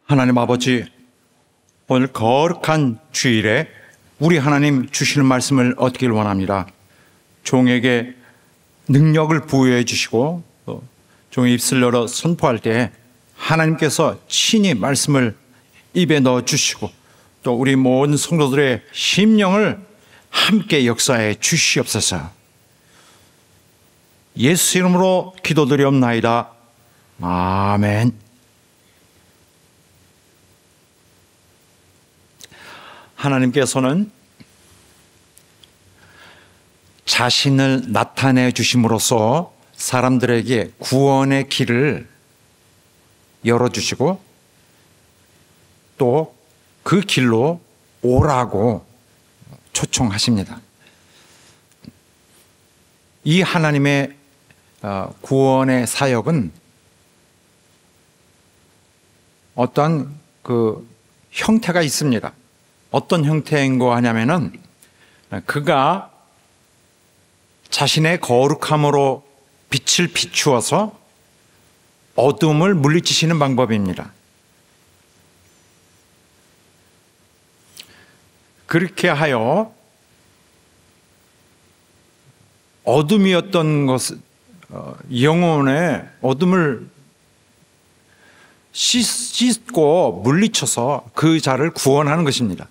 하나님 아버지, 오늘 거룩한 주일에 우리 하나님 주시는 말씀을 얻기를 원합니다. 종에게 능력을 부여해 주시고 또 종의 입술 열어 선포할 때 하나님께서 친히 말씀을 입에 넣어 주시고 또 우리 모든 성도들의 심령을 함께 역사해 주시옵소서. 예수 이름으로 기도드리옵나이다. 아멘. 하나님께서는 자신을 나타내 주심으로써 사람들에게 구원의 길을 열어주시고 또 그 길로 오라고 초청하십니다. 이 하나님의 구원의 사역은 어떤 그 형태가 있습니다. 어떤 형태인 거 하냐면은 그가 자신의 거룩함으로 빛을 비추어서 어둠을 물리치시는 방법입니다. 그렇게 하여 어둠이었던 것을 영혼의 어둠을 씻고 물리쳐서 그 자를 구원하는 것입니다.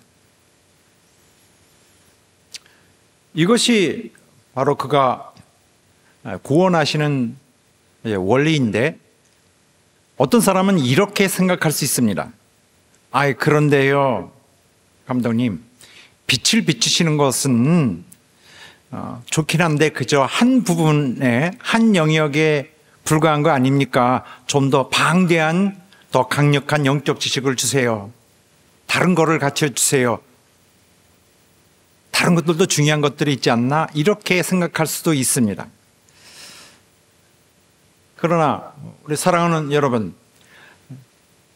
이것이 바로 그가 구원하시는 원리인데 어떤 사람은 이렇게 생각할 수 있습니다. 그런데요, 감독님, 빛을 비추시는 것은 좋긴 한데 그저 한 부분에 한 영역에 불과한 거 아닙니까? 좀 더 방대한 더 강력한 영적 지식을 주세요. 다른 거를 가르쳐 주세요. 다른 것들도 중요한 것들이 있지 않나? 이렇게 생각할 수도 있습니다. 그러나 우리 사랑하는 여러분,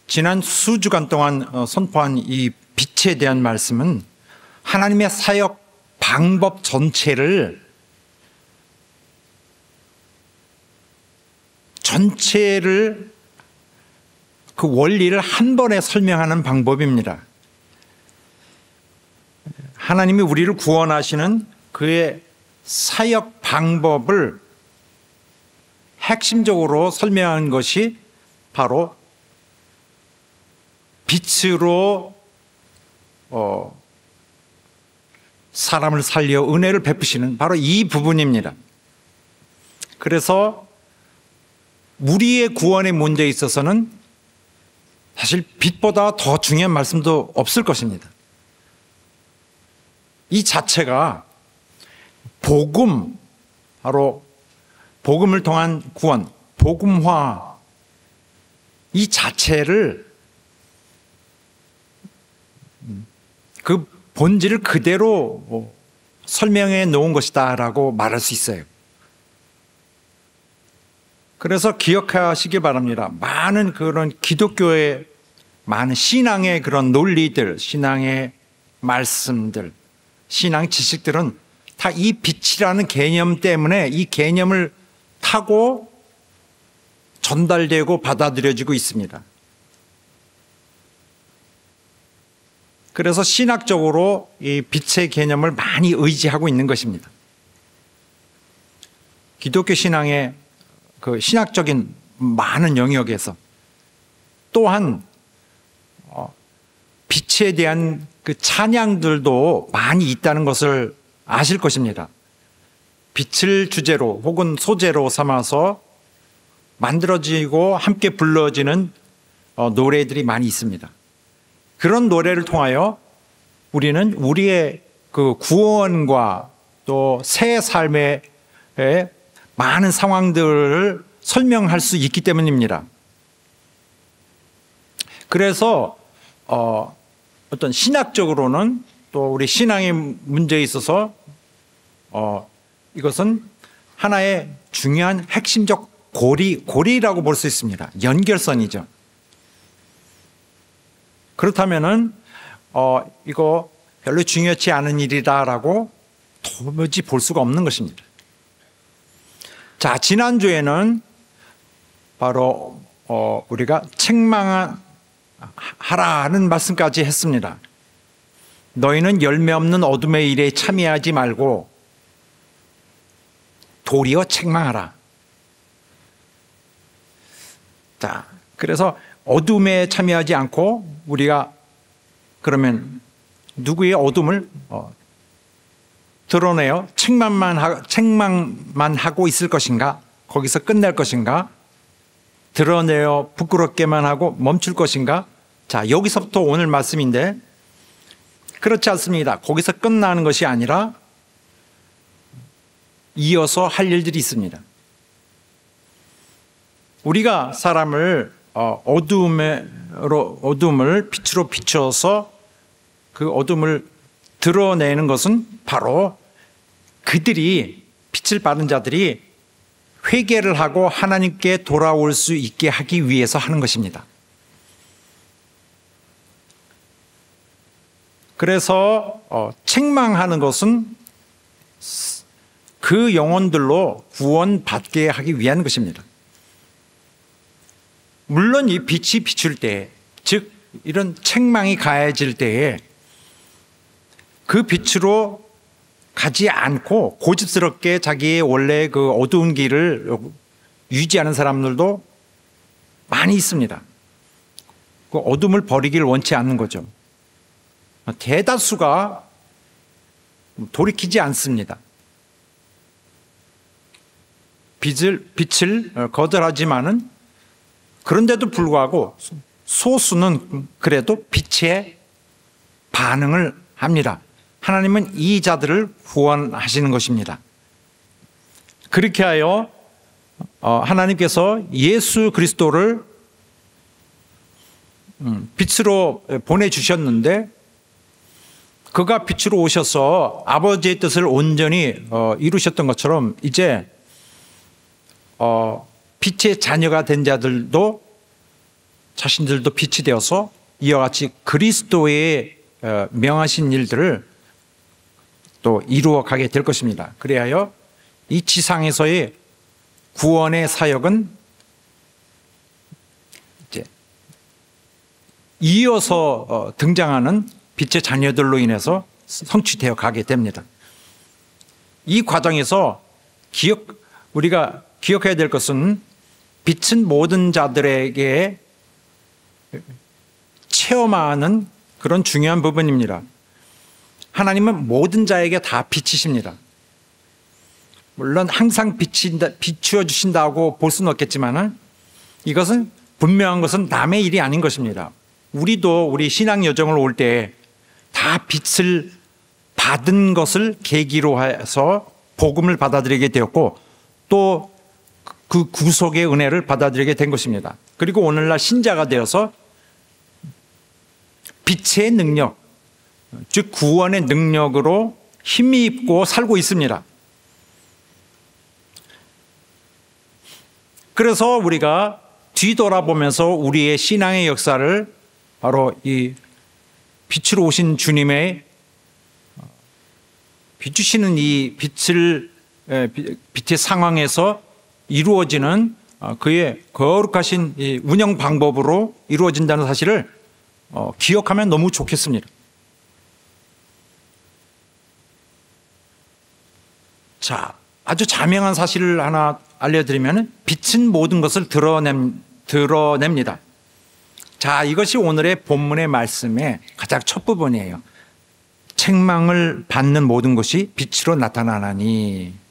지난 수주간 동안 선포한 이 빛에 대한 말씀은 하나님의 사역 방법 전체를 그 원리를 한 번에 설명하는 방법입니다. 하나님이 우리를 구원하시는 그의 사역 방법을 핵심적으로 설명한 것이 바로 빛으로 사람을 살려 은혜를 베푸시는 바로 이 부분입니다. 그래서 우리의 구원의 문제에 있어서는 사실 빛보다 더 중요한 말씀도 없을 것입니다. 이 자체가 복음, 바로 복음을 통한 구원, 복음화 이 자체를 그 본질을 그대로 설명해 놓은 것이다 라고 말할 수 있어요. 그래서 기억하시기 바랍니다. 많은 그런 기독교의 많은 신앙의 그런 논리들, 신앙의 말씀들, 신앙 지식들은 다 이 빛이라는 개념 때문에 이 개념을 타고 전달되고 받아들여지고 있습니다. 그래서 신학적으로 이 빛의 개념을 많이 의지하고 있는 것입니다. 기독교 신앙의 그 신학적인 많은 영역에서 또한 빛에 대한 그 찬양들도 많이 있다는 것을 아실 것입니다. 빛을 주제로 혹은 소재로 삼아서 만들어지고 함께 불러지는 노래들이 많이 있습니다. 그런 노래를 통하여 우리는 우리의 그 구원과 또 새 삶의 많은 상황들을 설명할 수 있기 때문입니다. 그래서 어떤 신학적으로는 또 우리 신앙의 문제에 있어서 이것은 하나의 중요한 핵심적 고리라고 볼 수 있습니다. 연결선이죠. 그렇다면은 이거 별로 중요치 않은 일이다라고 도무지 볼 수가 없는 것입니다. 자, 지난주에는 바로 우리가 책망 하라는 말씀까지 했습니다. 너희는 열매 없는 어둠의 일에 참여하지 말고 도리어 책망하라. 자, 그래서 어둠에 참여하지 않고 우리가 그러면 누구의 어둠을 드러내어 책망만 하고 있을 것인가? 거기서 끝낼 것인가? 드러내어 부끄럽게만 하고 멈출 것인가? 자, 여기서부터 오늘 말씀인데 그렇지 않습니다. 거기서 끝나는 것이 아니라 이어서 할 일들이 있습니다. 우리가 사람을 어둠을 빛으로 비춰서 그 어둠을 드러내는 것은 바로 그들이 빛을 받은 자들이 회개를 하고 하나님께 돌아올 수 있게 하기 위해서 하는 것입니다. 그래서 책망하는 것은 그 영혼들로 구원받게 하기 위한 것입니다. 물론 이 빛이 비출 때, 즉 이런 책망이 가해질 때에 그 빛으로 가지 않고 고집스럽게 자기의 원래 그 어두운 길을 유지하는 사람들도 많이 있습니다. 그 어둠을 버리기를 원치 않는 거죠. 대다수가 돌이키지 않습니다. 빛을 거절하지만은 그런데도 불구하고 소수는 그래도 빛에 반응을 합니다. 하나님은 이 자들을 구원하시는 것입니다. 그렇게 하여 하나님께서 예수 그리스도를 빛으로 보내주셨는데 그가 빛으로 오셔서 아버지의 뜻을 온전히 이루셨던 것처럼 이제 빛의 자녀가 된 자들도 자신들도 빛이 되어서 이와 같이 그리스도의 명하신 일들을 또 이루어 가게 될 것입니다. 그리하여 이 지상에서의 구원의 사역은 이제 이어서 등장하는 빛의 자녀들로 인해서 성취되어 가게 됩니다. 이 과정에서 우리가 기억해야 될 것은 빛은 모든 자들에게 체험하는 그런 중요한 부분입니다. 하나님은 모든 자에게 다 빛이십니다. 물론 항상 비추어 주신다고 볼 수는 없겠지만 이것은 분명한 것은 남의 일이 아닌 것입니다. 우리도 우리 신앙 여정을 올 때 다 빛을 받은 것을 계기로 해서 복음을 받아들이게 되었고 또 그 구속의 은혜를 받아들이게 된 것입니다. 그리고 오늘날 신자가 되어서 빛의 능력, 즉 구원의 능력으로 힘입고 살고 있습니다. 그래서 우리가 뒤돌아보면서 우리의 신앙의 역사를 바로 이 빛으로 오신 주님의 비추시는 이 빛의 상황에서 이루어지는 그의 거룩하신 운영 방법으로 이루어진다는 사실을 기억하면 너무 좋겠습니다. 자, 아주 자명한 사실을 하나 알려드리면 빛은 모든 것을 드러냅니다. 자, 이것이 오늘의 본문의 말씀의 가장 첫 부분이에요. 책망을 받는 모든 것이 빛으로 나타나나니.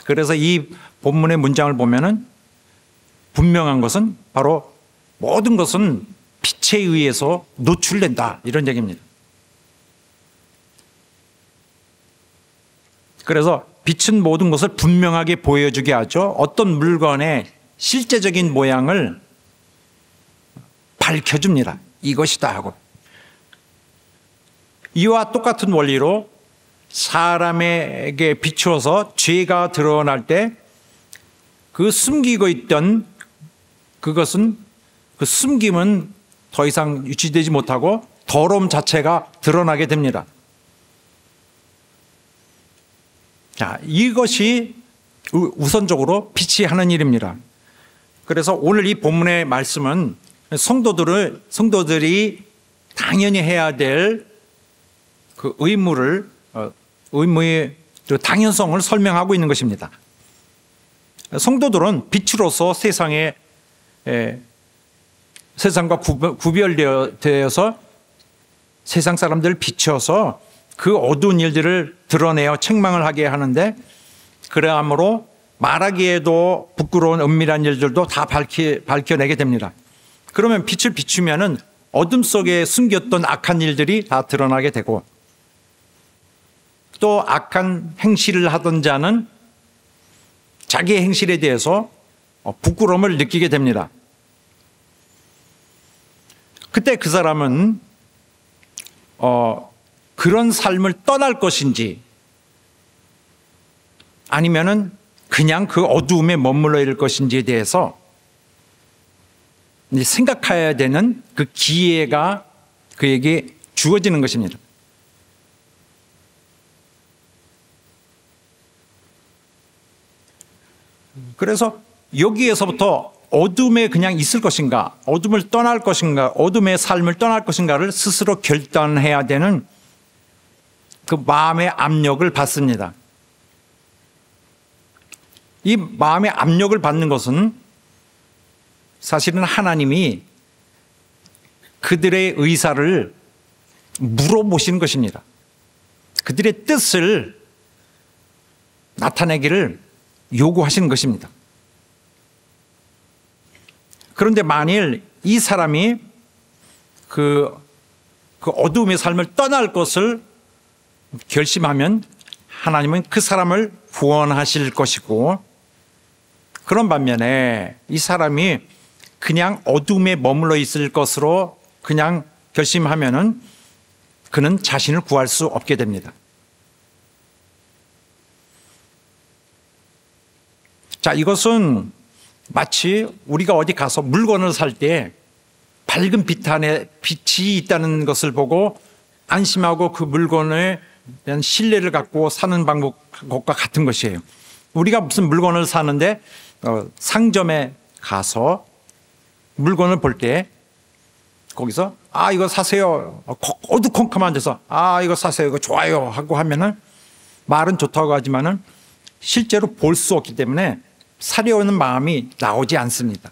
그래서 이 본문의 문장을 보면은 분명한 것은 바로 모든 것은 빛에 의해서 노출된다 이런 얘기입니다. 그래서 빛은 모든 것을 분명하게 보여주게 하죠. 어떤 물건의 실제적인 모양을 밝혀줍니다. 이것이다 하고. 이와 똑같은 원리로 사람에게 비추어서 죄가 드러날 때 그 숨기고 있던 그것은 그 숨김은 더 이상 유지되지 못하고 더러움 자체가 드러나게 됩니다. 자, 이것이 우선적으로 빛이 하는 일입니다. 그래서 오늘 이 본문의 말씀은 성도들이 당연히 해야 될 그 의무의 그 당연성을 설명하고 있는 것입니다. 성도들은 빛으로서 세상과 구별되어서 세상 사람들을 비춰서 그 어두운 일들을 드러내어 책망을 하게 하는데, 그러므로 말하기에도 부끄러운 은밀한 일들도 다 밝혀내게 됩니다. 그러면 빛을 비추면은 어둠 속에 숨겼던 악한 일들이 다 드러나게 되고, 또 악한 행실을 하던 자는 자기의 행실에 대해서 부끄러움을 느끼게 됩니다. 그때 그 사람은 그런 삶을 떠날 것인지 아니면은 그냥 그 어두움에 머물러 있을 것인지에 대해서 생각해야 되는 그 기회가 그에게 주어지는 것입니다. 그래서 여기에서부터 어둠에 그냥 있을 것인가, 어둠을 떠날 것인가, 어둠의 삶을 떠날 것인가를 스스로 결단해야 되는 그 마음의 압력을 받습니다. 이 마음의 압력을 받는 것은 사실은 하나님이 그들의 의사를 물어보시는 것입니다. 그들의 뜻을 나타내기를 요구하시는 것입니다. 그런데 만일 이 사람이 그 어두움의 삶을 떠날 것을 결심하면 하나님은 그 사람을 구원하실 것이고, 그런 반면에 이 사람이 그냥 어둠에 머물러 있을 것으로 그냥 결심하면은 그는 자신을 구할 수 없게 됩니다. 자, 이것은 마치 우리가 어디 가서 물건을 살 때 밝은 빛 안에 빛이 있다는 것을 보고 안심하고 그 물건에 대한 신뢰를 갖고 사는 방법과 같은 것이에요. 우리가 무슨 물건을 사는데 상점에 가서 물건을 볼 때 거기서 이거 사세요, 어두컴컴한 데서 이거 사세요, 이거 좋아요 하고 하면은 말은 좋다고 하지만은 실제로 볼 수 없기 때문에 사려는 마음이 나오지 않습니다.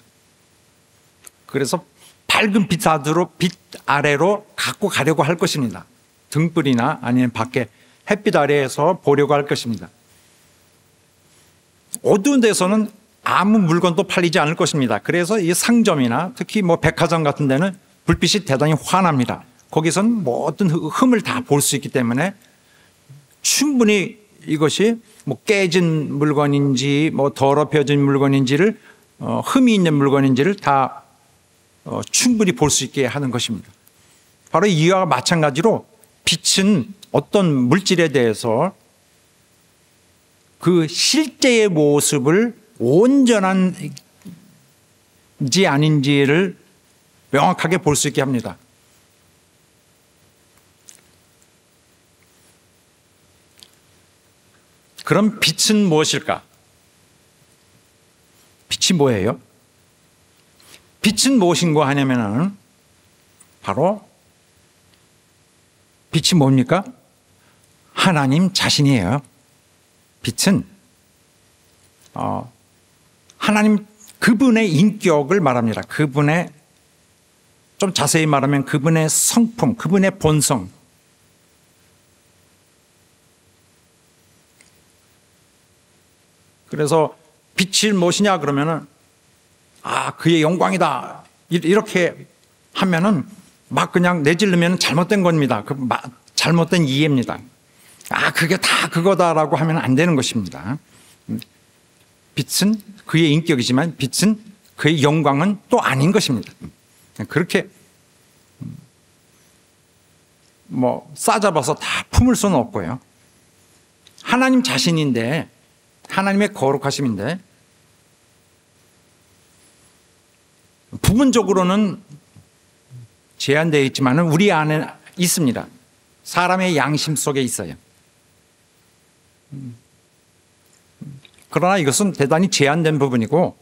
그래서 밝은 빛 아래로 갖고 가려고 할 것입니다. 등불이나 아니면 밖에 햇빛 아래에서 보려고 할 것입니다. 어두운 데서는 아무 물건도 팔리지 않을 것입니다. 그래서 이 상점이나 특히 백화점 같은 데는 불빛이 대단히 환합니다. 거기서는 모든 흠을 다 볼 수 있기 때문에 충분히 이것이 깨진 물건인지 더럽혀진 물건인지를 흠이 있는 물건인지를 다 충분히 볼 수 있게 하는 것입니다. 바로 이와 마찬가지로 빛은 어떤 물질에 대해서 그 실제의 모습을 온전한지 아닌지를 명확하게 볼 수 있게 합니다. 그럼 빛은 무엇일까? 빛이 뭐예요? 빛은 무엇인가 하냐면은 바로 빛이 뭡니까? 하나님 자신이에요. 빛은 하나님 그분의 인격을 말합니다. 그분의, 좀 자세히 말하면 그분의 성품, 그분의 본성. 그래서 빛이 무엇이냐 그러면은 그의 영광이다 이렇게 하면은 막 그냥 내지르면 잘못된 겁니다. 잘못된 이해입니다. 그게 다 그거다라고 하면 안 되는 것입니다. 빛은 그의 인격이지만 빛은 그의 영광은 또 아닌 것입니다. 그렇게 싸잡아서 다 품을 수는 없고요. 하나님 자신인데, 하나님의 거룩하심인데 부분적으로는 제한되어 있지만 우리 안에 있습니다. 사람의 양심 속에 있어요. 그러나 이것은 대단히 제한된 부분이고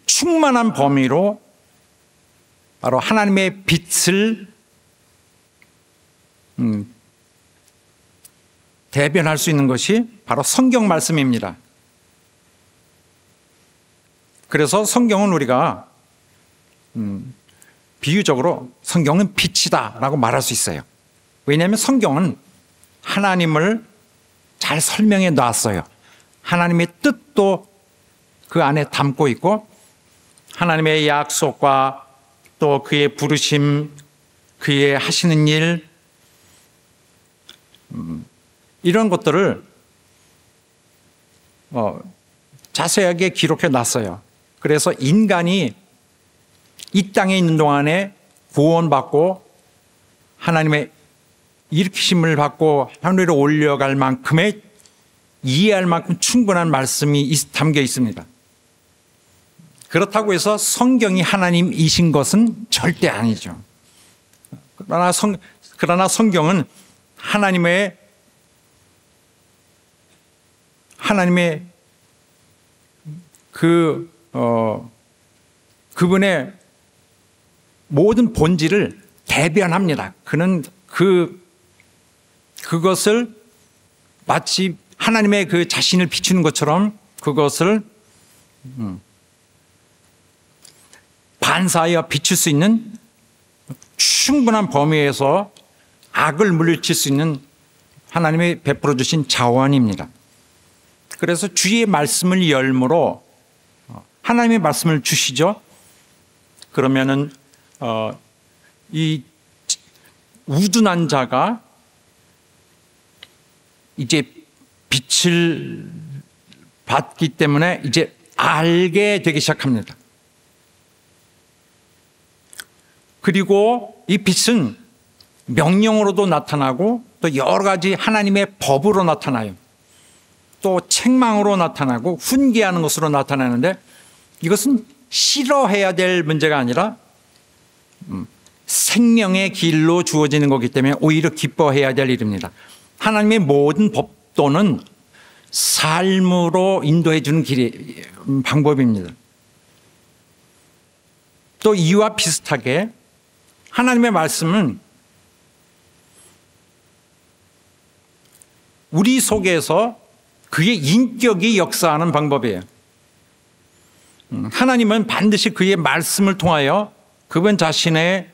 충만한 범위로 바로 하나님의 빛을 대변할 수 있는 것이 바로 성경 말씀입니다. 그래서 성경은 우리가 비유적으로 성경은 빛이다 라고 말할 수 있어요. 왜냐하면 성경은 하나님을 잘 설명해 놨어요. 하나님의 뜻도 그 안에 담고 있고 하나님의 약속과 또 그의 부르심, 그의 하시는 일, 이런 것들을 자세하게 기록해 놨어요. 그래서 인간이 이 땅에 있는 동안에 구원받고 하나님의 일으키심을 받고 하늘로 올려갈 만큼의 이해할 만큼 충분한 말씀이 담겨 있습니다. 그렇다고 해서 성경이 하나님이신 것은 절대 아니죠. 그러나 성경은 하나님의 그분의 모든 본질을 대변합니다. 그는 그것을 마치 하나님의 그 자신을 비추는 것처럼 그것을 반사하여 비출 수 있는 충분한 범위에서 악을 물리칠 수 있는 하나님이 베풀어 주신 자원입니다. 그래서 주의 말씀을 열므로 하나님의 말씀을 주시죠. 그러면은 이 우둔한 자가 이제 빛을 받기 때문에 이제 알게 되기 시작합니다. 그리고 이 빛은 명령으로도 나타나고 또 여러 가지 하나님의 법으로 나타나요. 또 책망으로 나타나고 훈계하는 것으로 나타나는데 이것은 싫어해야 될 문제가 아니라 생명의 길로 주어지는 거기 때문에 오히려 기뻐해야 될 일입니다. 하나님의 모든 법도는 삶으로 인도해 주는 방법입니다. 또 이와 비슷하게 하나님의 말씀은 우리 속에서 그의 인격이 역사하는 방법이에요. 하나님은 반드시 그의 말씀을 통하여 그분 자신의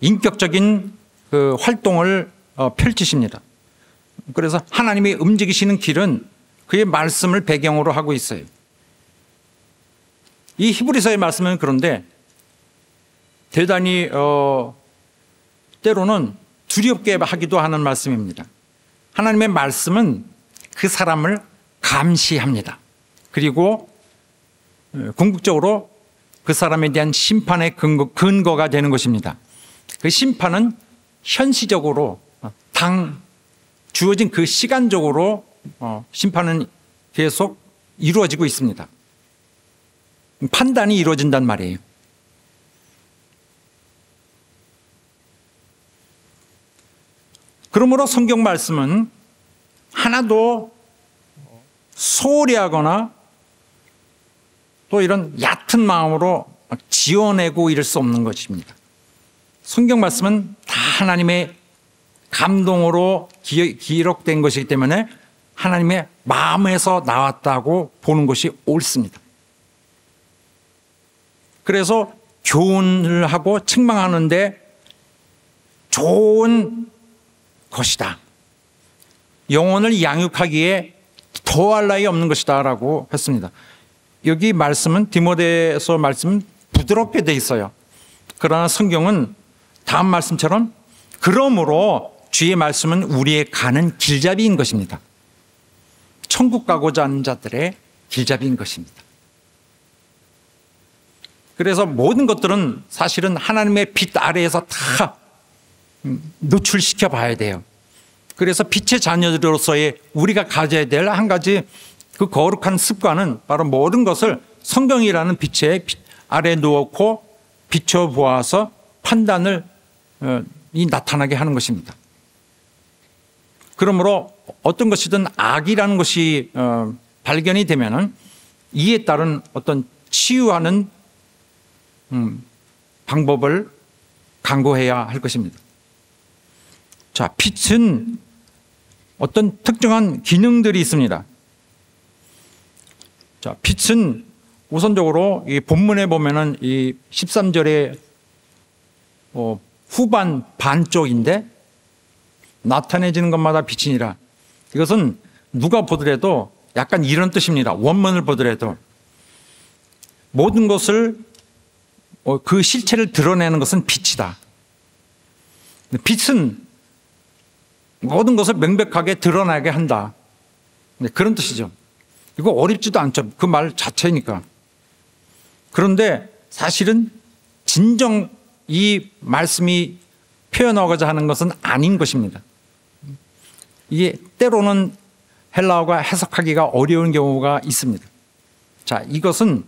인격적인 그 활동을 펼치십니다. 그래서 하나님이 움직이시는 길은 그의 말씀을 배경으로 하고 있어요. 이 히브리서의 말씀은 그런데 대단히 때로는 두렵게 하기도 하는 말씀입니다. 하나님의 말씀은 그 사람을 감시합니다. 그리고 궁극적으로 그 사람에 대한 심판의 근거가 되는 것입니다. 그 심판은 현시적으로 주어진 그 시간적으로 심판은 계속 이루어지고 있습니다. 판단이 이루어진단 말이에요. 그러므로 성경 말씀은 하나도 소홀히 하거나 또 이런 얕은 마음으로 지어내고 이럴 수 없는 것입니다. 성경 말씀은 다 하나님의 감동으로 기록된 것이기 때문에 하나님의 마음에서 나왔다고 보는 것이 옳습니다. 그래서 교훈을 하고 책망하는데 좋은 것이다. 영혼을 양육하기에 더할 나위 없는 것이다 라고 했습니다. 여기 말씀은 디모데서 말씀은 부드럽게 돼 있어요. 그러나 성경은 다음 말씀처럼 그러므로 주의 말씀은 우리의 가는 길잡이인 것입니다. 천국 가고자 하는 자들의 길잡이인 것입니다. 그래서 모든 것들은 사실은 하나님의 빛 아래에서 다 노출시켜 봐야 돼요. 그래서 빛의 자녀들로서의 우리가 가져야 될 한 가지 그 거룩한 습관은 바로 모든 것을 성경이라는 빛의 아래에 놓고 비춰보아서 판단을 나타나게 하는 것입니다. 그러므로 어떤 것이든 악이라는 것이 발견이 되면은 이에 따른 어떤 치유하는 방법을 강구해야 할 것입니다. 자, 빛은 어떤 특정한 기능들이 있습니다. 자, 빛은 우선적으로 이 본문에 보면은 이 13절에 후반 반쪽인데 나타내지는 것마다 빛이니라. 이것은 누가 보더라도 약간 이런 뜻입니다. 원문을 보더라도 모든 것을 그 실체를 드러내는 것은 빛이다. 빛은 모든 것을 명백하게 드러나게 한다. 그런 뜻이죠. 이거 어렵지도 않죠. 그 말 자체니까. 그런데 사실은 진정 이 말씀이 표현하고자 하는 것은 아닌 것입니다. 이게 때로는 헬라어가 해석하기가 어려운 경우가 있습니다. 자, 이것은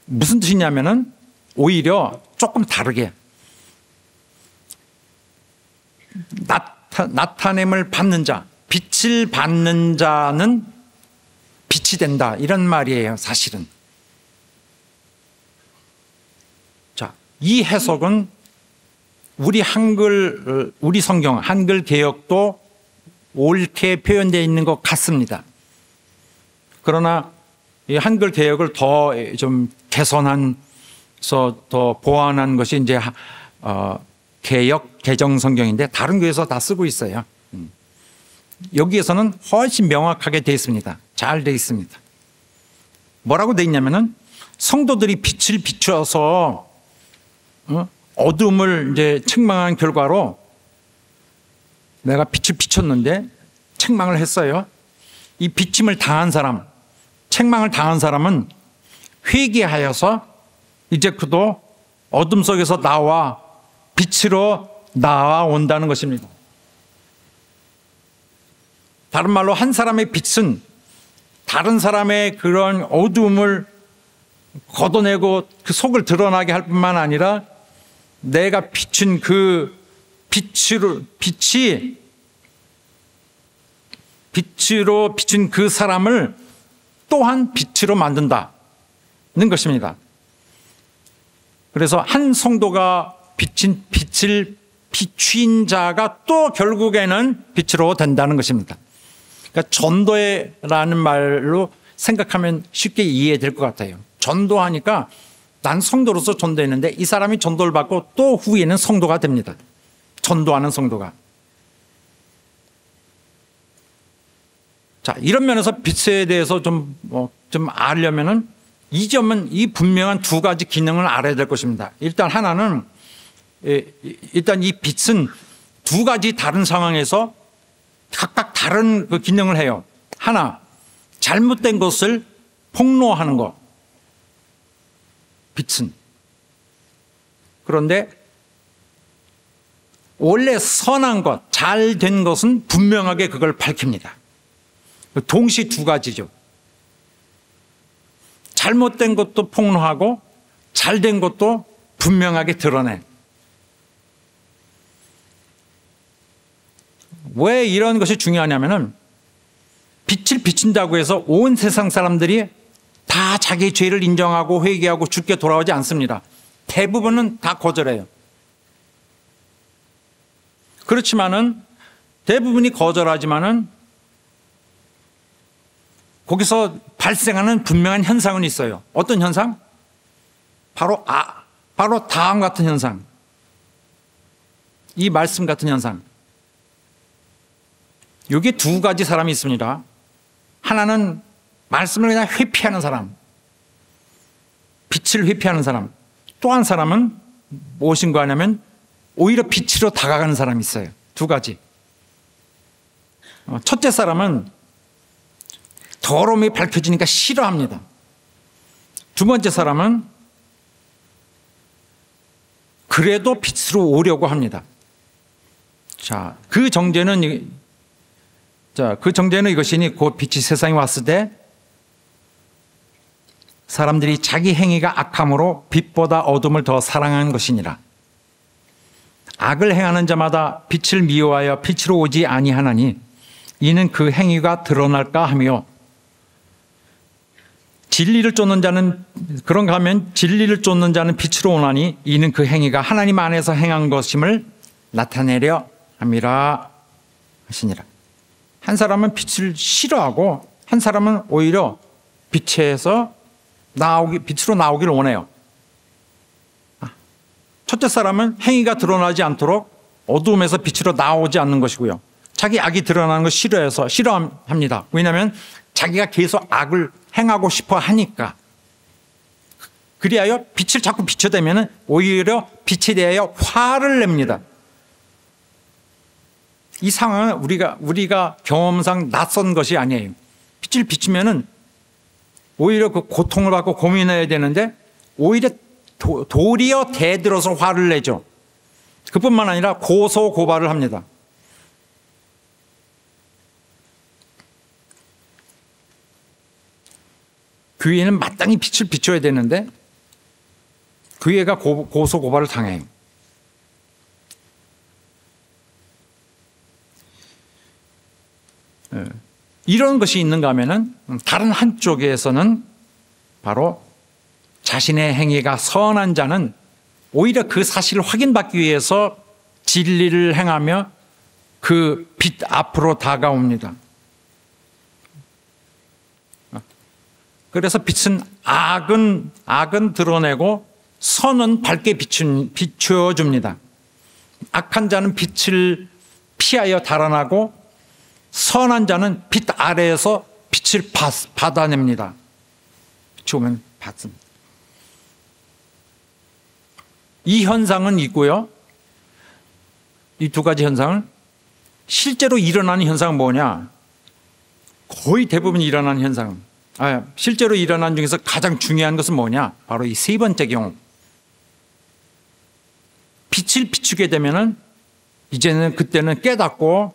무슨 뜻이냐면은 오히려 조금 다르게 나타냄을 받는 자, 빛을 받는 자는 빛이 된다, 이런 말이에요. 사실은. 자, 이 해석은 우리 성경 한글 개역도 옳게 표현되어 있는 것 같습니다. 그러나 이 한글 개역을 더 좀 개선해서 더 보완한 것이 이제 개역 개정 성경인데 다른 교회에서 다 쓰고 있어요. 여기에서는 훨씬 명확하게 되어 있습니다. 잘 되어 있습니다. 뭐라고 되어 있냐면은 성도들이 빛을 비춰서 어둠을 이제 책망한 결과로 내가 빛을 비췄는데 책망을 했어요. 이 비침을 당한 사람, 책망을 당한 사람은 회개하여서 이제 그도 어둠 속에서 나와 빛으로 나와온다는 것입니다. 다른 말로 한 사람의 빛은 다른 사람의 그런 어둠을 걷어내고 그 속을 드러나게 할 뿐만 아니라 내가 비춘 그 빛으로 비춘 그 사람을 또한 빛으로 만든다는 것입니다. 그래서 한 성도가 비친 빛을 비춘 자가 또 결국에는 빛으로 된다는 것입니다. 그러니까 전도라는 말로 생각하면 쉽게 이해될 것 같아요. 전도하니까 난 성도로서 전도했는데 이 사람이 전도를 받고 또 후에는 성도가 됩니다. 전도하는 성도가. 자, 이런 면에서 빛에 대해서 좀 알려면은 이 분명한 두 가지 기능을 알아야 될 것입니다. 일단 하나는 일단 이 빛은 두 가지 다른 상황에서 각각 다른 그 기능을 해요. 하나, 잘못된 것을 폭로하는 것. 빛은. 그런데 원래 선한 것, 잘된 것은 분명하게 그걸 밝힙니다. 동시 두 가지죠. 잘못된 것도 폭로하고 잘된 것도 분명하게 드러내. 왜 이런 것이 중요하냐면은 빛을 비춘다고 해서 온 세상 사람들이 다 자기 죄를 인정하고 회개하고 주께 돌아오지 않습니다. 대부분은 다 거절해요. 그렇지만은 대부분이 거절하지만은 거기서 발생하는 분명한 현상은 있어요. 어떤 현상? 바로 다음 같은 현상. 이 말씀 같은 현상. 여기에 두 가지 사람이 있습니다. 하나는 말씀을 그냥 회피하는 사람, 빛을 회피하는 사람. 또 한 사람은 무엇인가 하냐면 오히려 빛으로 다가가는 사람이 있어요. 두 가지. 첫째 사람은 더러움이 밝혀지니까 싫어합니다. 두 번째 사람은 그래도 빛으로 오려고 합니다. 자, 그 정죄는 이것이니 곧 빛이 세상에 왔을 때 사람들이 자기 행위가 악함으로 빛보다 어둠을 더 사랑한 것이니라. 악을 행하는 자마다 빛을 미워하여 빛으로 오지 아니하나니 이는 그 행위가 드러날까 하며 진리를 쫓는 자는 그런가 하면 진리를 쫓는 자는 빛으로 오나니 이는 그 행위가 하나님 안에서 행한 것임을 나타내려 함이라 하시니라. 한 사람은 빛을 싫어하고 한 사람은 오히려 빛으로 나오기를 원해요. 첫째 사람은 행위가 드러나지 않도록 어두움에서 빛으로 나오지 않는 것이고요. 자기 악이 드러나는 걸 싫어합니다. 왜냐하면 자기가 계속 악을 행하고 싶어 하니까. 그리하여 빛을 자꾸 비춰대면 오히려 빛에 대하여 화를 냅니다. 이 상황은 우리가 경험상 낯선 것이 아니에요. 빛을 비추면은 오히려 그 고통을 받고 고민해야 되는데 오히려 도리어 대들어서 화를 내죠. 그뿐만 아니라 고소 고발을 합니다. 교회는 마땅히 빛을 비춰야 되는데 교회가 고소 고발을 당해요. 이런 것이 있는가 하면은 다른 한쪽에서는 바로 자신의 행위가 선한 자는 오히려 그 사실을 확인받기 위해서 진리를 행하며 그 빛 앞으로 다가옵니다. 그래서 빛은 악은 드러내고 선은 밝게 비추어줍니다. 악한 자는 빛을 피하여 달아나고 선한 자는 빛 아래에서 빛을 받아냅니다. 비추면 받습니다. 이 현상은 있고요. 이 두 가지 현상을 실제로 일어나는 현상은 뭐냐? 거의 대부분 일어나는 현상은 실제로 일어난 중에서 가장 중요한 것은 뭐냐? 바로 이 세 번째 경우. 빛을 비추게 되면은 이제는 그때는 깨닫고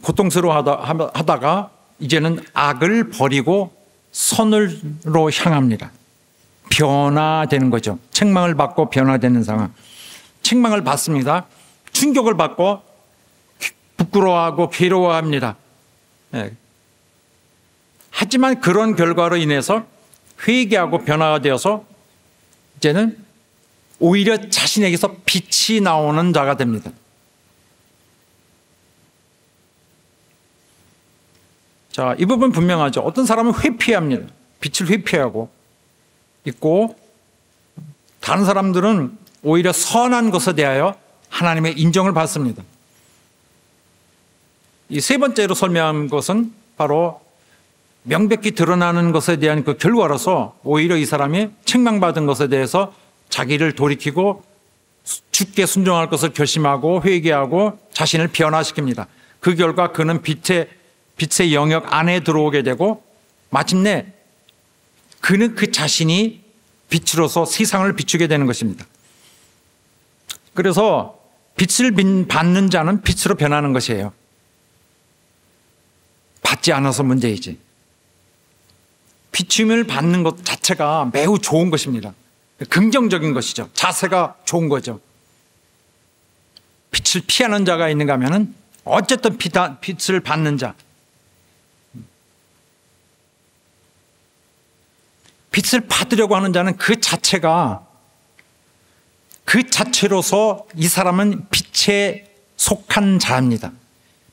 고통스러워하다가 이제는 악을 버리고 선으로 향합니다. 변화되는 거죠. 책망을 받고 변화되는 상황. 책망을 받습니다. 충격을 받고 부끄러워하고 괴로워합니다. 네. 하지만 그런 결과로 인해서 회개하고 변화가 되어서 이제는 오히려 자신에게서 빛이 나오는 자가 됩니다. 자, 이 부분 분명하죠. 어떤 사람은 회피합니다. 빛을 회피하고 있고 다른 사람들은 오히려 선한 것에 대하여 하나님의 인정을 받습니다. 이 세 번째로 설명한 것은 바로 명백히 드러나는 것에 대한 그 결과로서 오히려 이 사람이 책망받은 것에 대해서 자기를 돌이키고 주께 순종할 것을 결심하고 회개하고 자신을 변화시킵니다. 그 결과 그는 빛의 영역 안에 들어오게 되고 마침내 그는 그 자신이 빛으로서 세상을 비추게 되는 것입니다. 그래서 빛을 받는 자는 빛으로 변하는 것이에요. 받지 않아서 문제이지. 비춤을 받는 것 자체가 매우 좋은 것입니다. 긍정적인 것이죠. 자세가 좋은 거죠. 빛을 피하는 자가 있는가 하면은 어쨌든 빛을 받는 자. 빛을 받으려고 하는 자는 그 자체로서 이 사람은 빛에 속한 자입니다.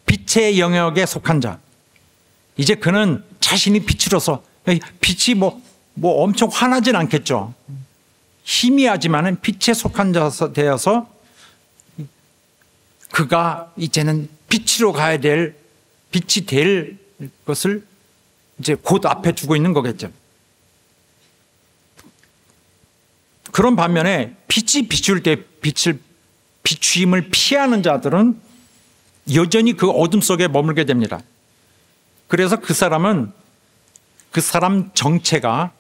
빛의 영역에 속한 자. 이제 그는 자신이 빛으로서 빛이 뭐 엄청 환하진 않겠죠. 희미하지만은 빛에 속한 자가 되어서 그가 이제는 빛으로 가야 될 빛이 될 것을 이제 곧 앞에 두고 있는 거겠죠. 그런 반면에 빛이 비출 때 빛을 비추임을 피하는 자들은 여전히 그 어둠 속에 머물게 됩니다. 그래서 그 사람 정체가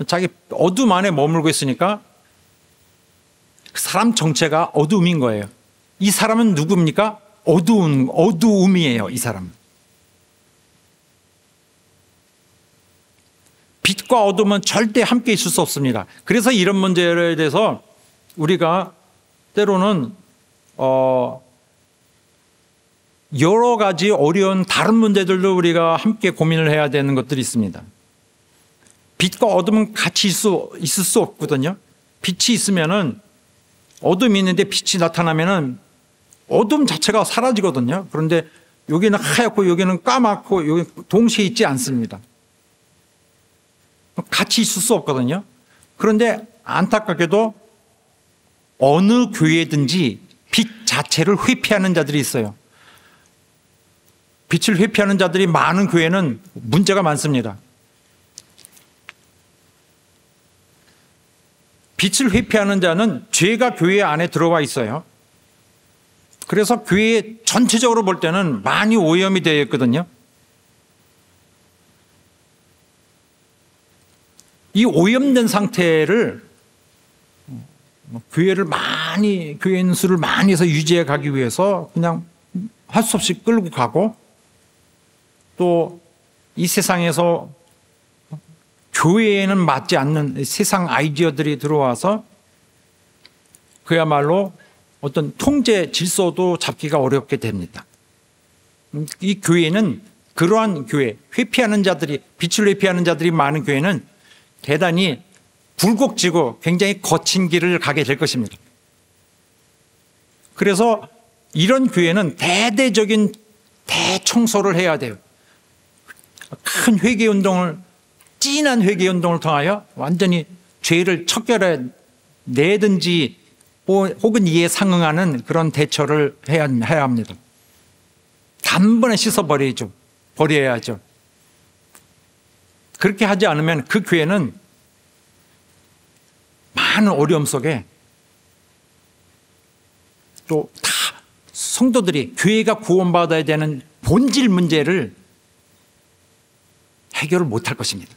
자기 어둠 안에 머물고 있으니까 그 사람 정체가 어두움인 거예요. 이 사람은 누굽니까? 어두움이에요. 이 사람은. 빛과 어둠은 절대 함께 있을 수 없습니다. 그래서 이런 문제에 대해서 우리가 때로는 여러 가지 어려운 다른 문제들도 우리가 함께 고민을 해야 되는 것들이 있습니다. 빛과 어둠은 같이 있을 수 없거든요. 빛이 있으면은 어둠이 있는데 빛이 나타나면은 어둠 자체가 사라지거든요. 그런데 여기는 하얗고 여기는 까맣고 여기 동시에 있지 않습니다. 같이 있을 수 없거든요. 그런데 안타깝게도 어느 교회든지 빛 자체를 회피하는 자들이 있어요. 빛을 회피하는 자들이 많은 교회는 문제가 많습니다. 빛을 회피하는 자는 죄가 교회 안에 들어와 있어요. 그래서 교회 전체적으로 볼 때는 많이 오염이 되어 있거든요. 이 오염된 상태를 교회 인수를 많이 해서 유지해 가기 위해서 그냥 할 수 없이 끌고 가고, 또 이 세상에서 교회에는 맞지 않는 세상 아이디어들이 들어와서 그야말로 어떤 통제 질서도 잡기가 어렵게 됩니다. 이 교회는 그러한 교회, 회피하는 자들이, 빛을 회피하는 자들이 많은 교회는 대단히 굴곡지고 굉장히 거친 길을 가게 될 것입니다. 그래서 이런 교회는 대대적인 대청소를 해야 돼요. 큰 회개운동을, 진한 회개운동을 통하여 완전히 죄를 척결해 내든지 혹은 이에 상응하는 그런 대처를 해야 합니다. 단번에 버려야죠. 그렇게 하지 않으면 그 교회는 많은 어려움 속에, 또 다 성도들이 교회가 구원받아야 되는 본질 문제를 해결을 못할 것입니다.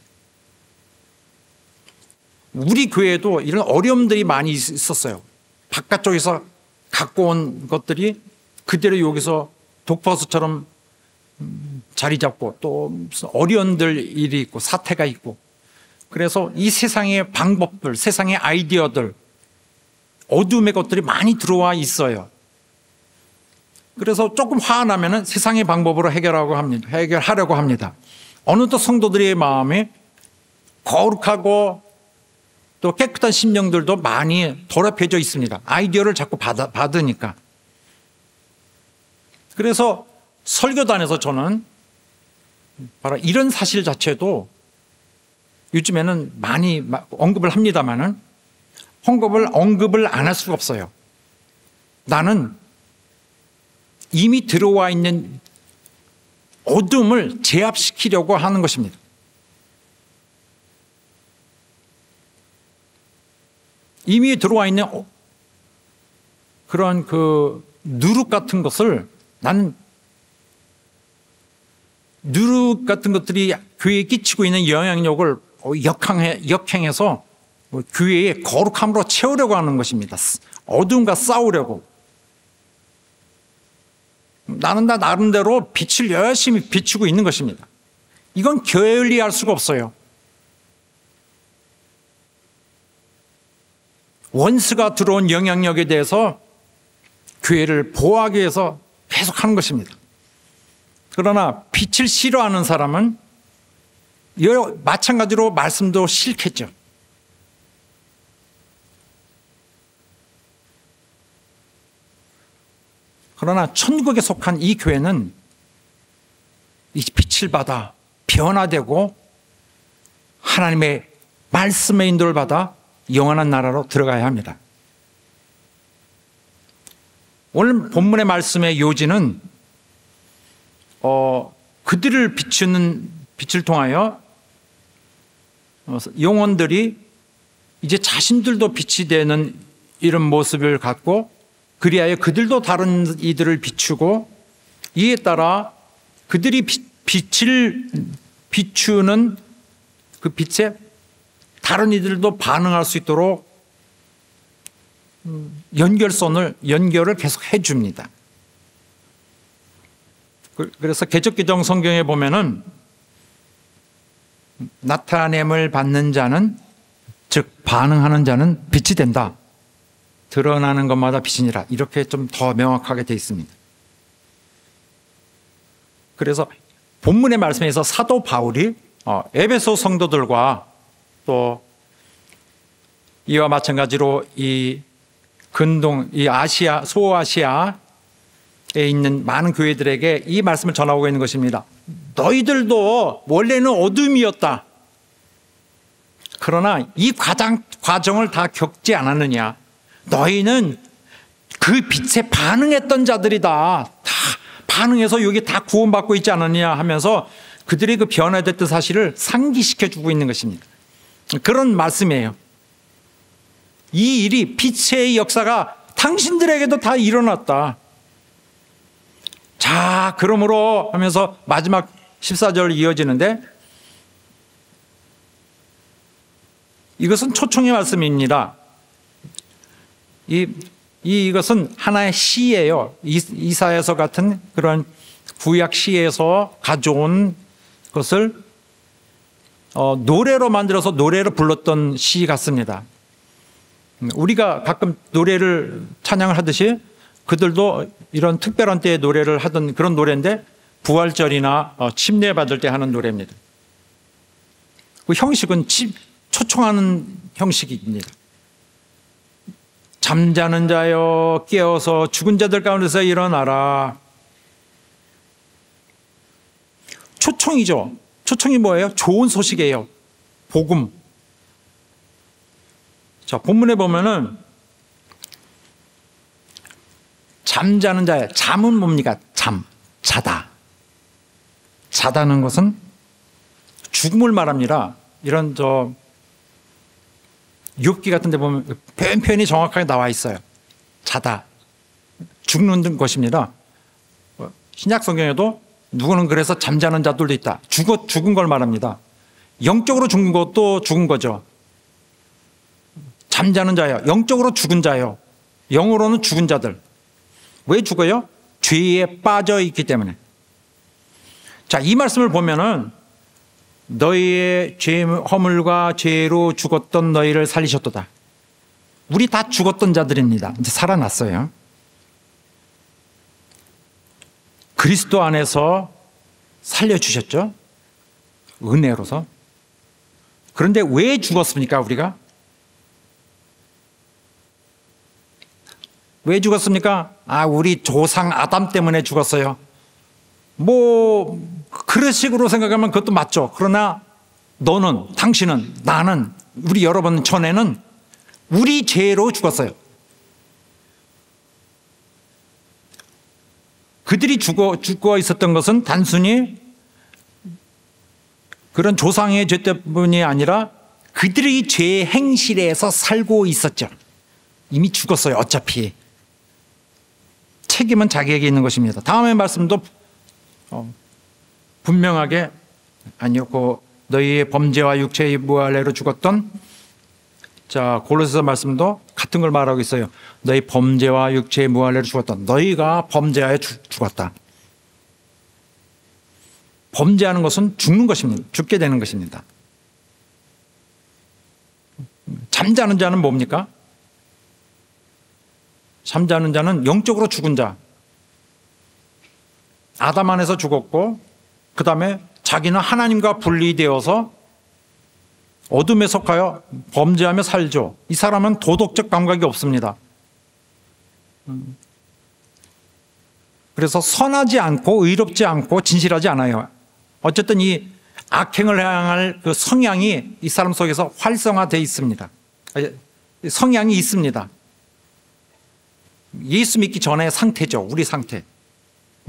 우리 교회에도 이런 어려움들이 많이 있었어요. 바깥쪽에서 갖고 온 것들이 그대로 여기서 독버섯처럼 자리 잡고, 또 무슨 어려운 일이 있고 사태가 있고, 그래서 이 세상의 방법들, 세상의 아이디어들, 어둠의 것들이 많이 들어와 있어요. 그래서 조금 화가 나면은 세상의 방법으로 해결하려고 합니다. 어느덧 성도들의 마음에 거룩하고 또 깨끗한 심령들도 많이 더럽혀져 있습니다. 아이디어를 자꾸 받으니까. 그래서 설교단에서 저는 바로 이런 사실 자체도 요즘에는 많이 언급을 합니다만은 언급을 안 할 수가 없어요. 나는 이미 들어와 있는 어둠을 제압시키려고 하는 것입니다. 이미 들어와 있는 그런 누룩 같은 것을, 나는 누룩 같은 것들이 교회에 끼치고 있는 영향력을 역행해서 교회의 거룩함으로 채우려고 하는 것입니다. 어둠과 싸우려고. 나는 나 나름대로 빛을 열심히 비추고 있는 것입니다. 이건 게을리할 수가 없어요. 원수가 들어온 영향력에 대해서 교회를 보호하기 위해서 계속 하는 것입니다. 그러나 빛을 싫어하는 사람은 마찬가지로 말씀도 싫겠죠. 그러나 천국에 속한 이 교회는 이 빛을 받아 변화되고 하나님의 말씀의 인도를 받아 영원한 나라로 들어가야 합니다. 오늘 본문의 말씀의 요지는 그들을 비추는 빛을 통하여 영혼들이 이제 자신들도 빛이 되는 이런 모습을 갖고, 그리하여 그들도 다른 이들을 비추고, 이에 따라 그들이 빛을 비추는 그 빛에 다른 이들도 반응할 수 있도록 연결을 계속 해줍니다. 그래서 개척개정 성경에 보면은 나타냄을 받는 자는, 즉 반응하는 자는 빛이 된다. 드러나는 것마다 빛이니라. 이렇게 좀 더 명확하게 되어 있습니다. 그래서 본문의 말씀에서 사도 바울이 에베소 성도들과 또 이와 마찬가지로 이 근동, 이 아시아, 소아시아에 있는 많은 교회들에게 이 말씀을 전하고 있는 것입니다. 너희들도 원래는 어둠이었다. 그러나 이 과정을 다 겪지 않았느냐. 너희는 그 빛에 반응했던 자들이다. 다 반응해서 여기 다 구원받고 있지 않았느냐 하면서 그들이 그 변화됐던 사실을 상기시켜주고 있는 것입니다. 그런 말씀이에요. 이 일이 빛의 역사가 당신들에게도 다 일어났다. 자, 그러므로 하면서 마지막 14절 이어지는데 이것은 초청의 말씀입니다. 이것은 하나의 시예요. 이사야서 같은 그런 구약 시에서 가져온 것을 노래로 만들어서 노래로 불렀던 시 같습니다. 우리가 가끔 노래를 찬양을 하듯이 그들도 이런 특별한 때에 노래를 하던 그런 노래인데 부활절이나 침례 받을 때 하는 노래입니다. 그 형식은 초청하는 형식입니다. 잠자는 자여 깨어서 죽은 자들 가운데서 일어나라. 초청이죠. 초청이 뭐예요? 좋은 소식이에요. 복음. 자, 본문에 보면은 잠자는 자야. 잠은 뭡니까? 자다. 자다는 것은 죽음을 말합니다. 이런 욥기 같은 데 보면 표현이 정확하게 나와 있어요. 자다. 죽는 것입니다. 신약 성경에도 누구는 그래서 잠자는 자들도 있다. 죽은 걸 말합니다. 영적으로 죽은 것도 죽은 거죠. 잠자는 자요. 영적으로 죽은 자요. 영으로는 죽은 자들. 왜 죽어요? 죄에 빠져 있기 때문에. 자, 이 말씀을 보면은 너희의 죄 허물과 죄로 죽었던 너희를 살리셨도다. 우리 다 죽었던 자들입니다. 이제 살아났어요. 그리스도 안에서 살려주셨죠. 은혜로서. 그런데 왜 죽었습니까, 우리가? 왜 죽었습니까? 우리 조상 아담 때문에 죽었어요. 그런 식으로 생각하면 그것도 맞죠. 그러나 너는, 당신은, 나는, 우리 여러분 전에는 우리 죄로 죽었어요. 그들이 죽어 있었던 것은 단순히 그런 조상의 죄 때문이 아니라 그들의 죄의 행실에서 살고 있었죠. 이미 죽었어요, 어차피. 책임은 자기에게 있는 것입니다. 다음의 말씀도 분명하게 너희의 범죄와 육체의 무할례로 죽었던, 자, 골로새서 말씀도 같은 걸 말하고 있어요. 너희 범죄와 육체의 무할례로 죽었던, 너희가 범죄하여 죽었다. 범죄하는 것은 죽는 것입니다. 죽게 되는 것입니다. 잠자는 자는 뭡니까? 잠자는 자는 영적으로 죽은 자. 아담 안에서 죽었고, 그 다음에 자기는 하나님과 분리되어서 어둠에 속하여 범죄하며 살죠. 이 사람은 도덕적 감각이 없습니다. 그래서 선하지 않고 의롭지 않고 진실하지 않아요. 어쨌든 이 악행을 향할 그 성향이 이 사람 속에서 활성화되어 있습니다. 성향이 있습니다. 예수 믿기 전의 상태죠. 우리 상태.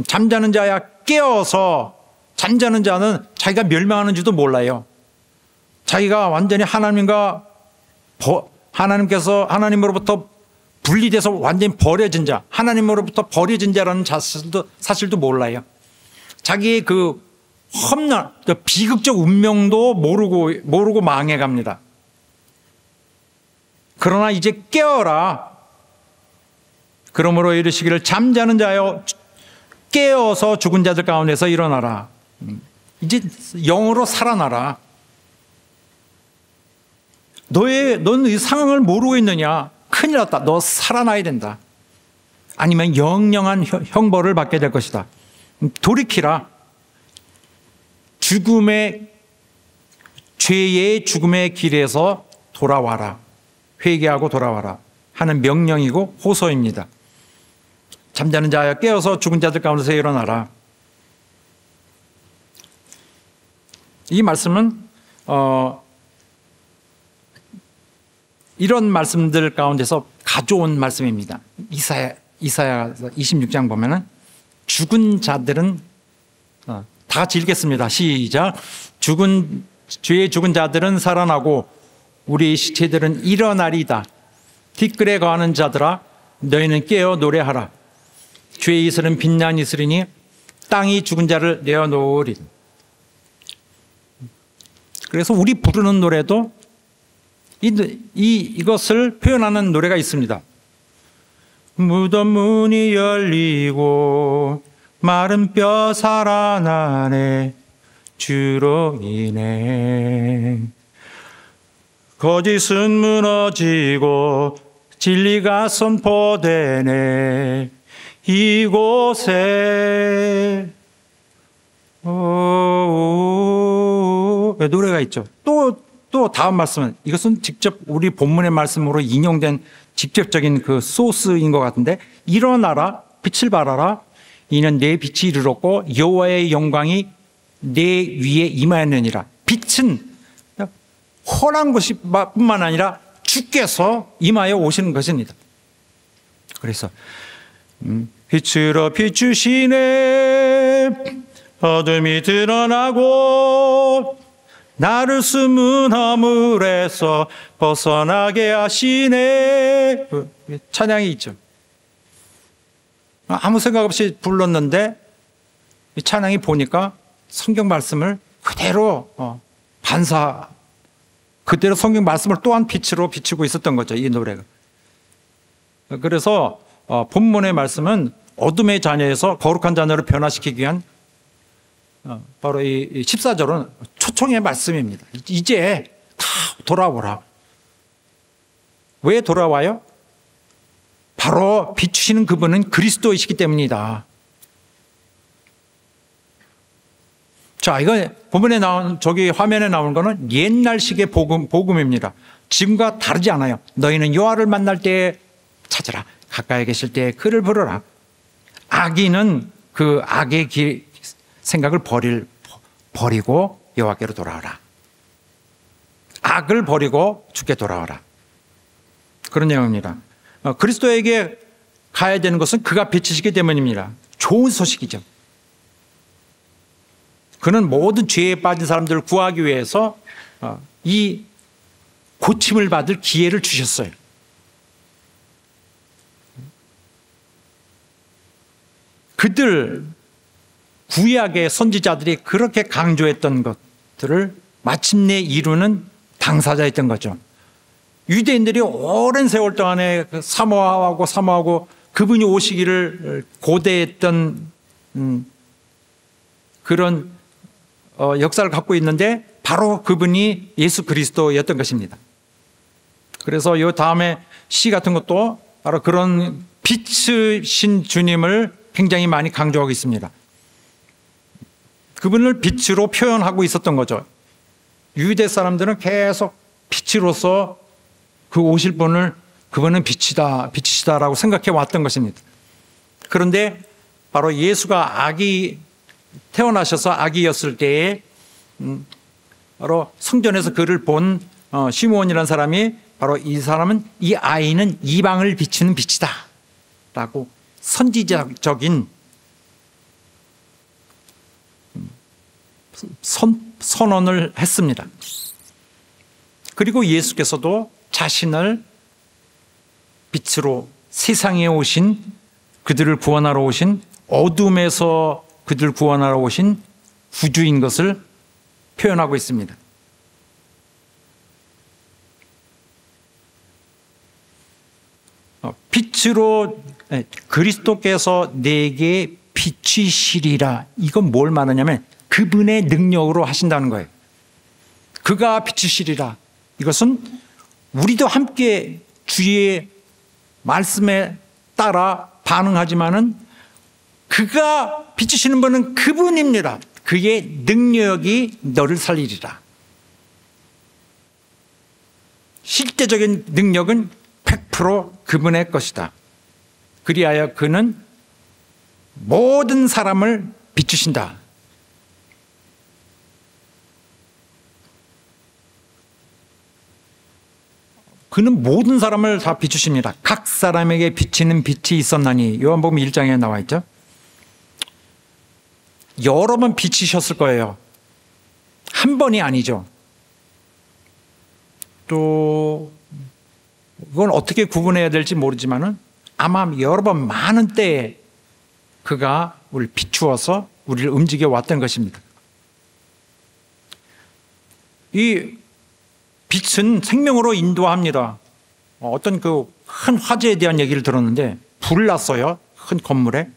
잠자는 자야 깨어서. 잠자는 자는 자기가 멸망하는지도 몰라요. 자기가 완전히 하나님으로부터 분리돼서 완전히 버려진 자, 하나님으로부터 버려진 자라는 사실도 몰라요. 자기의 그 험난, 비극적 운명도 모르고 망해갑니다. 그러나 이제 깨어라. 그러므로 이르시기를 잠자는 자여 깨어서 죽은 자들 가운데서 일어나라. 이제 영으로 살아나라. 너는 이 상황을 모르고 있느냐? 큰일 났다. 너 살아나야 된다. 아니면 영영한 형벌을 받게 될 것이다. 돌이키라. 죄의 죽음의 길에서 돌아와라. 회개하고 돌아와라 하는 명령이고 호소입니다. 잠자는 자여 깨어서 죽은 자들 가운데서 일어나라. 이 말씀은 이런 말씀들 가운데서 가져온 말씀입니다. 이사야 26장 보면은 죽은 자들은 다 같이 읽겠습니다. 시작. 죄의 죽은 자들은 살아나고 우리 시체들은 일어나리이다. 티끌에 거하는 자들아 너희는 깨어 노래하라. 죄의 이슬은 빈냥 이슬이니 땅이 죽은 자를 내어놓으리. 그래서 우리 부르는 노래도 이것을 표현하는 노래가 있습니다. 무덤 문이 열리고 마른 뼈 살아나네 주로 인해. 거짓은 무너지고 진리가 선포되네 이곳에. 노래가 있죠. 또 다음 말씀은 이것은 직접 우리 본문의 말씀으로 인용된 직접적인 그 소스인 것 같은데, 일어나라 빛을 발하라 이는 내 빛이 이르렀고 여호와의 영광이 내 위에 임하였느니라. 빛은 훤한 것이 뿐만 아니라 주께서 임하여 오시는 것입니다. 그래서 빛으로 비추시네 어둠이 드러나고 나를 숨은 허물에서 벗어나게 하시네. 찬양이 있죠. 아무 생각 없이 불렀는데 이 찬양이 보니까 성경 말씀을 그대로 그대로 성경 말씀을 또한 빛으로 비추고 있었던 거죠, 이 노래가. 그래서 본문의 말씀은 어둠의 자녀에서 거룩한 자녀를 변화시키기 위한 바로 이 14절은 초청의 말씀입니다. 이제 다 돌아오라. 왜 돌아와요? 바로 비추시는 그분은 그리스도이시기 때문이다. 자, 이거 본문에 나온, 저기 화면에 나온 거는 옛날식의 복음입니다. 지금과 다르지 않아요. 너희는 여호와를 만날 때에 찾으라. 가까이 계실 때에 그를 부르라. 악인은 그 악의 생각을 버리고 여호와께로 돌아오라. 악을 버리고 주께 돌아오라. 그런 내용입니다. 그리스도에게 가야 되는 것은 그가 빛이시기 때문입니다. 좋은 소식이죠. 그는 모든 죄에 빠진 사람들을 구하기 위해서 이 고침을 받을 기회를 주셨어요. 그들 구약의 선지자들이 그렇게 강조했던 것들을 마침내 이루는 당사자였던 거죠. 유대인들이 오랜 세월 동안에 사모하고 그분이 오시기를 고대했던 그런 역사를 갖고 있는데 바로 그분이 예수 그리스도였던 것입니다. 그래서 이 다음에 시 같은 것도 바로 그런 빛이신 주님을 굉장히 많이 강조하고 있습니다. 그분을 빛으로 표현하고 있었던 거죠. 유대 사람들은 계속 빛으로서 그 오실 분을 그분은 빛이시다라고 생각해 왔던 것입니다. 그런데 바로 예수가 태어나셔서 아기였을 때에 바로 성전에서 그를 본 시므온이라는 사람이 바로 이 아이는 이방을 비추는 빛이다 라고 선지자적인 선언을 했습니다. 그리고 예수께서도 자신을 빛으로 세상에 오신, 그들을 구원하러 오신, 어둠에서 그들을 구원하러 오신 구주인 것을 표현하고 있습니다. 빛으로 그리스도께서 내게 빛이시리라. 이건 뭘 말하냐면 그분의 능력으로 하신다는 거예요. 그가 빛이시리라. 이것은 우리도 함께 주의 말씀에 따라 반응하지만은 그가 비추시는 분은 그분입니다. 그의 능력이 너를 살리리라. 실제적인 능력은 100% 그분의 것이다. 그리하여 그는 모든 사람을 비추신다. 그는 모든 사람을 다 비추십니다. 각 사람에게 비치는 빛이 있었나니, 요한복음 1장에 나와 있죠. 여러 번 비치셨을 거예요. 한 번이 아니죠. 또 그건 어떻게 구분해야 될지 모르지만은 아마 여러 번 많은 때에 그가 우리를 비추어서 우리를 움직여 왔던 것입니다. 이 빛은 생명으로 인도합니다. 어떤 그 큰 화재에 대한 얘기를 들었는데 불을 났어요. 큰 건물에.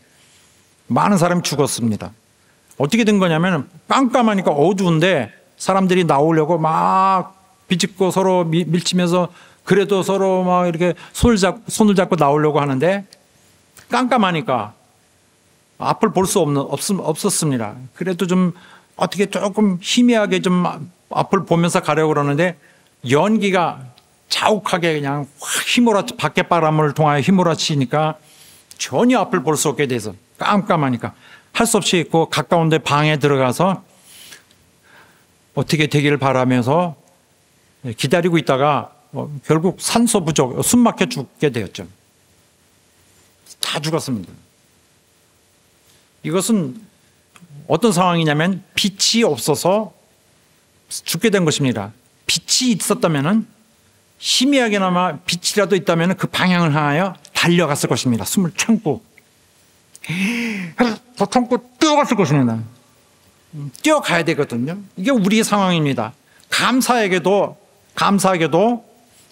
많은 사람이 죽었습니다. 어떻게 된 거냐면 깜깜하니까 어두운데 사람들이 나오려고 막 비집고 서로 밀치면서 그래도 서로 막 이렇게 손을 잡고 나오려고 하는데 깜깜하니까 앞을 볼 수 없었습니다. 그래도 좀 어떻게 조금 희미하게 좀 앞을 보면서 가려고 그러는데 연기가 자욱하게 그냥 확 밖에 바람을 통하여 휘몰아치니까 전혀 앞을 볼 수 없게 돼서 깜깜하니까 할 수 없이 그 가까운 데 방에 들어가서 어떻게 되기를 바라면서 기다리고 있다가 결국 산소 부족, 숨 막혀 죽게 되었죠. 다 죽었습니다. 이것은 어떤 상황이냐면 빛이 없어서 죽게 된 것입니다. 빛이 있었다면 희미하게나마 빛이라도 있다면 그 방향을 향하여 달려갔을 것입니다. 숨을 참고 더 참고 뛰어갔을 것입니다. 뛰어가야 되거든요. 이게 우리의 상황입니다. 감사하게도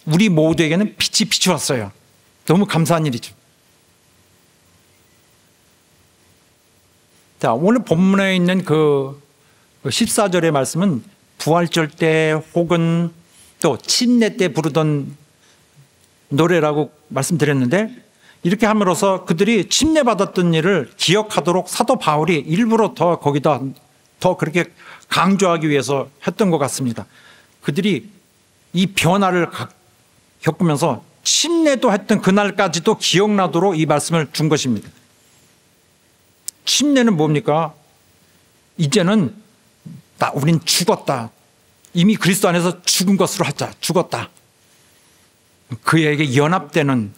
우리 모두에게는 빛이 비추었어요. 너무 감사한 일이죠. 자, 오늘 본문에 있는 그 14절의 말씀은 부활절 때 혹은 또 침례 때 부르던 노래라고 말씀드렸는데 이렇게 함으로써 그들이 침례받았던 일을 기억하도록 사도 바울이 일부러 더 거기다 더 그렇게 강조하기 위해서 했던 것 같습니다. 그들이 이 변화를 겪으면서 침례도 했던 그날까지도 기억나도록 이 말씀을 준 것입니다. 침례는 뭡니까? 이제는 우린 죽었다. 이미 그리스도 안에서 죽은 것으로 하자. 죽었다. 그에게 연합되는,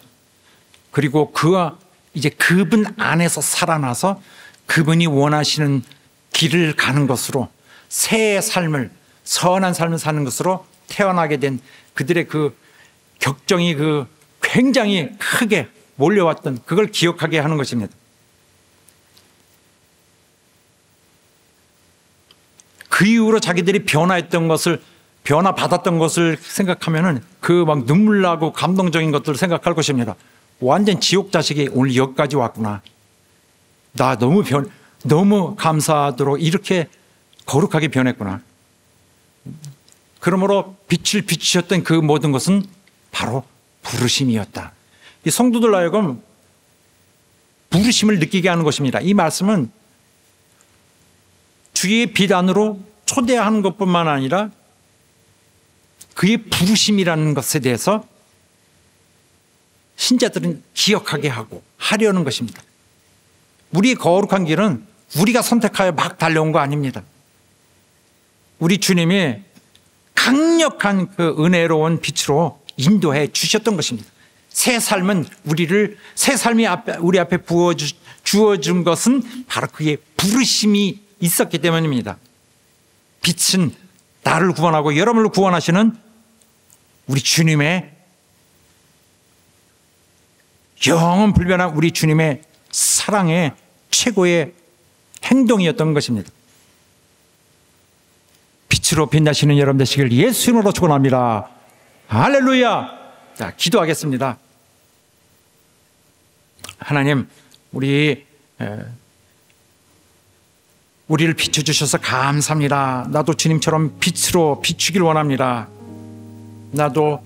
그리고 그와 이제 그분 안에서 살아나서 그분이 원하시는 길을 가는 것으로, 새의 삶을, 선한 삶을 사는 것으로 태어나게 된 그들의 그 격정이 굉장히 크게 몰려왔던 그걸 기억하게 하는 것입니다. 그 이후로 자기들이 변화받았던 것을 생각하면은 그 막 눈물 나고 감동적인 것들을 생각할 것입니다. 완전 지옥 자식이 오늘 여기까지 왔구나. 나 너무 감사하도록 이렇게 거룩하게 변했구나. 그러므로 빛을 비추셨던 그 모든 것은 바로 부르심이었다. 이 성도들 하여금 부르심을 느끼게 하는 것입니다. 이 말씀은 주의 빛 안으로 초대하는 것뿐만 아니라 그의 부르심이라는 것에 대해서 신자들은 기억하게 하고 하려는 것입니다. 우리의 거룩한 길은 우리가 선택하여 막 달려온 거 아닙니다. 우리 주님이 강력한 그 은혜로운 빛으로 인도해 주셨던 것입니다. 새 삶이 우리 앞에 주어준 것은 바로 그의 부르심이 있었기 때문입니다. 빛은 나를 구원하고 여러분을 구원하시는 우리 주님의 영원 불변한 우리 주님의 사랑의 최고의 행동이었던 것입니다. 빛으로 빛나시는 여러분 되시길 예수 이름으로 축원합니다. 할렐루야. 자, 기도하겠습니다. 하나님, 우리를 비춰주셔서 감사합니다. 나도 주님처럼 빛으로 비추길 원합니다. 나도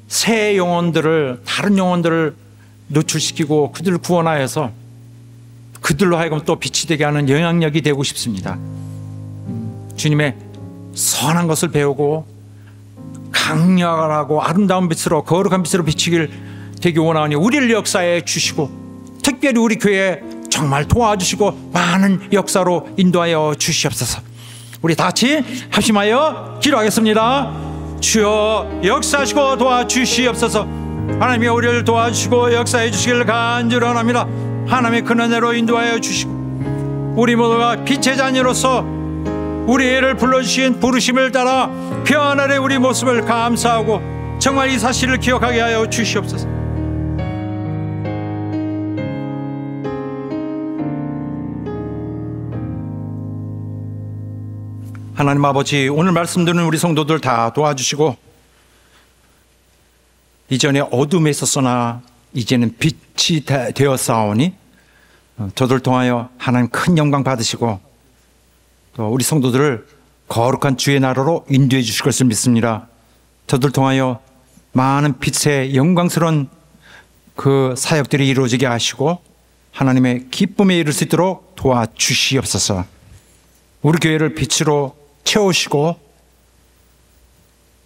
새 영혼들을, 다른 영혼들을 노출시키고 그들을 구원하여서 그들로 하여금 또 빛이 되게 하는 영향력이 되고 싶습니다. 주님의 선한 것을 배우고 강렬하고 아름다운 빛으로, 거룩한 빛으로 비치길 되기 원하오니 우리를 역사해 주시고, 특별히 우리 교회에 정말 도와주시고 많은 역사로 인도하여 주시옵소서. 우리 다 같이 합심하여 기도하겠습니다. 주여, 역사하시고 도와주시옵소서. 하나님이 우리를 도와주시고 역사해 주시기를 간절히 원합니다. 하나님의 큰 은혜로 인도하여 주시고, 우리 모두가 빛의 자녀로서 우리를 불러주신 부르심을 따라 변화의 우리 모습을 감사하고 정말 이 사실을 기억하게 하여 주시옵소서. 하나님 아버지, 오늘 말씀 듣는 우리 성도들 다 도와주시고, 이전에 어둠에 있었으나 이제는 빛이 되었사오니 저들 통하여 하나님 큰 영광 받으시고, 또 우리 성도들을 거룩한 주의 나라로 인도해 주실 것을 믿습니다. 저들 통하여 많은 빛의 영광스러운 그 사역들이 이루어지게 하시고 하나님의 기쁨에 이를 수 있도록 도와주시옵소서. 우리 교회를 빛으로 채우시고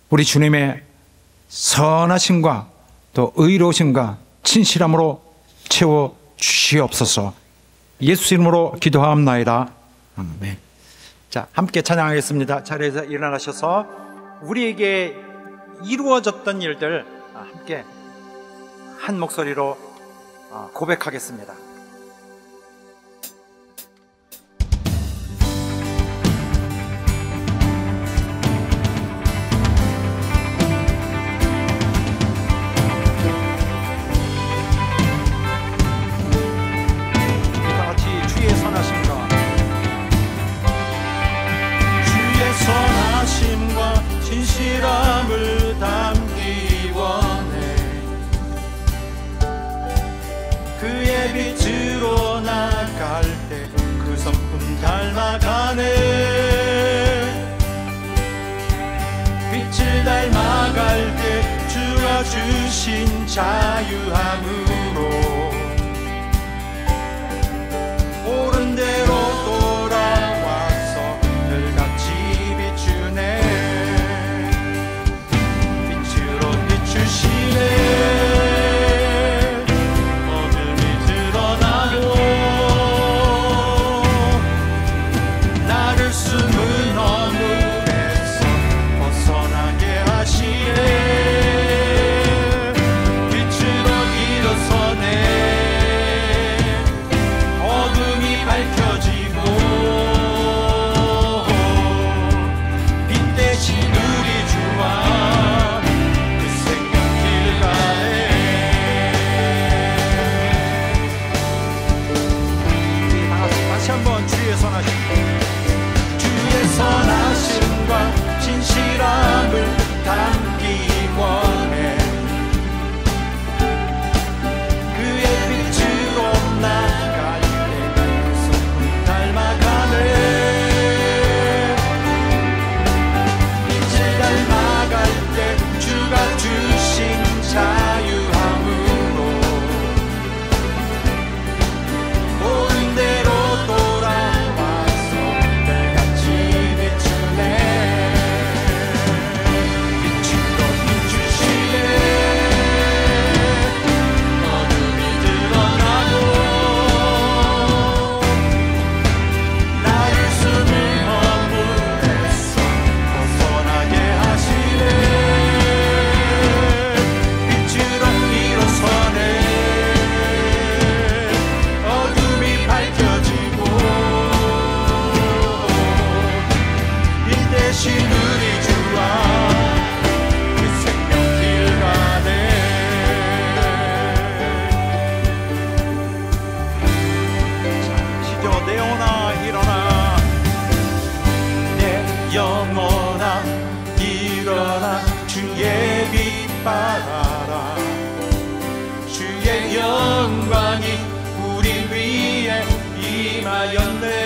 우리 주님의 선하심과 또 의로우심과 진실함으로 채워 주시옵소서. 예수 이름으로 기도하옵나이다. 아멘. 자, 함께 찬양하겠습니다. 자리에서 일어나셔서 우리에게 이루어졌던 일들 함께 한 목소리로 고백하겠습니다. 진실함을 담기 원해. 그의 빛으로 나갈 때 그 성품 닮아가네. 빛을 닮아갈 때 주가 주신 자유함으로 옳은 대로 돌아와서 늘같이 비추네. 어둠이 드러나고 나를 숨은 어둠에서 벗어나게 하시네. 빛으로 일어서네. 어둠이 밝혀지고 빛 대신 우리 주와 선하심과 진실함을 담기 원해. 그의 빛으로 나갈 때 그 성품 닮아가네. 빛을 닮아갈 때 주가 주신 자유함으로 옳은 대로 돌아와서 내같이 영혼아 일어나 주의 빛 발하라. 주의 영광이 우리 위에 임하였네.